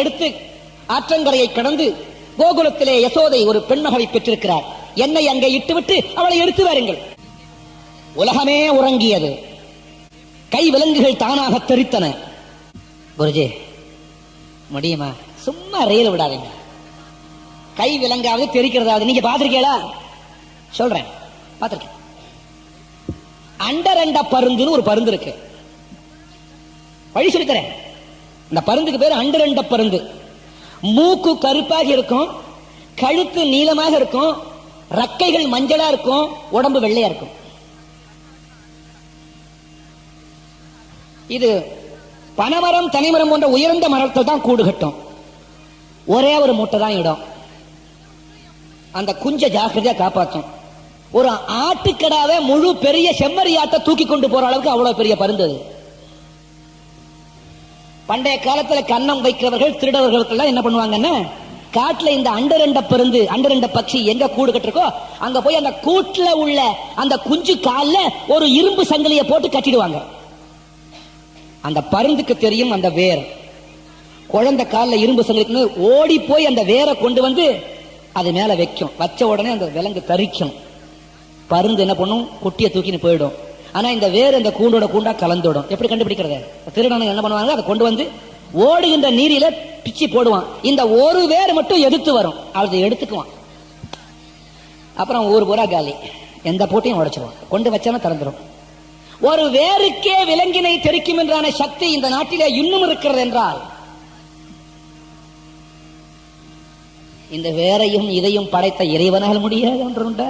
எடுத்து ஆற்றங்கரையை கடந்து கோகுலத்திலே யசோதை ஒரு பெண்மகளை பெற்றிருக்கிறார். என்னை அங்கே இட்டுவிட்டு அவளை எடுத்து வாருங்கள். உலகமே உறங்கியது. கை விலங்குகள் தானாக தெரித்தன. குருஜி முடியுமா? சும்மா ரயில் விடாதீங்க. கை விலங்காவது தெரிக்கிறதாவது நீங்க பாத்திருக்கீங்களா? சொல்றேன், பாத்திருக்கேன். அண்டரண்ட பருந்துன்னு ஒரு பருந்து இருக்கு. வழி சொல்லித்தரேன். இந்த பருந்துக்கு பேரு அண்டரண்ட பருந்து. மூக்கு கருப்பாக இருக்கும், கழுத்து நீளமாக இருக்கும், ரக்கைகள் மஞ்சளா இருக்கும், உடம்பு வெள்ளையா இருக்கும். இது பனைமரம் தனிமரம் போன்ற உயர்ந்த மரத்தில் தான் கூடு கட்டும். ஒரே ஒரு மூட்டை தான் இடம். அந்த குஞ்ச ஜாக்கிரதையா காப்பாற்றும். ஒரு ஆட்டுக்கடாவை முழு பெரிய செம்மறி ஆட்டை தூக்கி கொண்டு போற அளவுக்கு அவ்வளவு பெரிய பருந்து. பண்டைய காலத்தில் கன்னம் வைக்கிறவர்கள் திருடவர்களுக்கெல்லாம் என்ன பண்ணுவாங்கன்னா, காட்டுல இந்த அண்டரண்ட பருந்து, அண்டரண்ட பட்சி எங்க கூடு கட்டிருக்கோ அங்க போய் அந்த கூட்டுல உள்ள அந்த குஞ்சு கால்ல ஒரு இரும்பு சங்கிலியை போட்டு கட்டிடுவாங்க. அந்த பருந்துக்கு தெரியும் அந்த வேர். குழந்தை காலில் இரும்பு சங்கிலிக்கு ஓடி போய் அந்த வேரை கொண்டு வந்து அது மேல வைக்கும். வச்ச உடனே அந்த விலங்கு தரிக்கும். பருந்து என்ன பண்ணும்? குட்டியை தூக்கின்னு போயிடும். ஆனா இந்த வேர் இந்த கூண்டோட கூண்டா கலந்துடும். எப்படி கண்டுபிடிக்கிறது? திருடனை என்ன பண்ணுவாங்க, அதை கொண்டு வந்து ஓடுகின்ற நீரில பிச்சு போடுவான். இந்த ஒரு வேர் மட்டும் எடுத்து வரும். அதை எடுத்துக்குவான். அப்புறம் ஊர் பூரா காலி. எந்த போட்டியும் உடைச்சிருவான். கொண்டு வச்சாலும் திறந்துடும். ஒரு வேருக்கே விலங்கினை தெரிக்கும் என்றான சக்தி இந்த நாட்டிலே இன்னும் இருக்கிறது என்றால், இந்த வேரையும் இதையும் படைத்த இறைவனால் முடியாது ஒன்று உண்டா?